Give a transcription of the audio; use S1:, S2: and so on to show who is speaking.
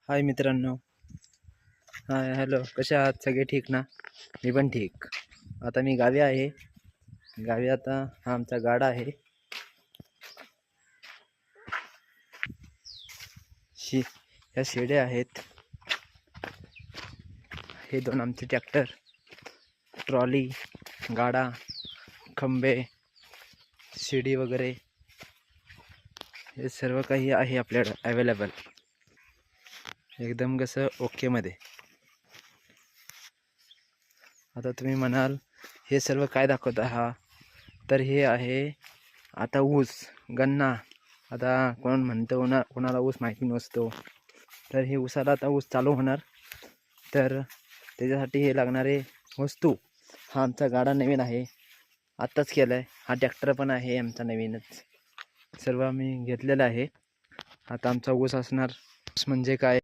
S1: हाय मित्रांनो. Hi hello, कसे आहात? सगळे ठीक ना? मी पण ठीक. आता मी गावी आहे. गावी आता हा आमचा गाडा आहे. ह्या शेड्या आहेत. हे दोन आमचे ट्रॅक्टर, ट्रॉली, गाडा, खंबे, शिडी वगैरे हे सर्व काही आहे आपल्याकडं अवेलेबल. एकदम कसं ओके मध्ये. आता तुम्ही म्हणाल हे सर्व काय दाखवत आहात? तर हे आहे आता ऊस, गन्ना. आता कोण म्हणतं कोणाला ऊस माहिती नसतो, तर हे ऊसाला आता ऊस चालू होणार. तर त्याच्यासाठी हे लागणारे वस्तू, हा आमचा गाडा नवीन आहे, आत्ताच केला आहे. हा ट्रॅक्टर पण आहे आमचा नवीनच, सर्व आम्ही घेतलेला आहे. आता आमचा ऊस असणार. ऊस म्हणजे काय?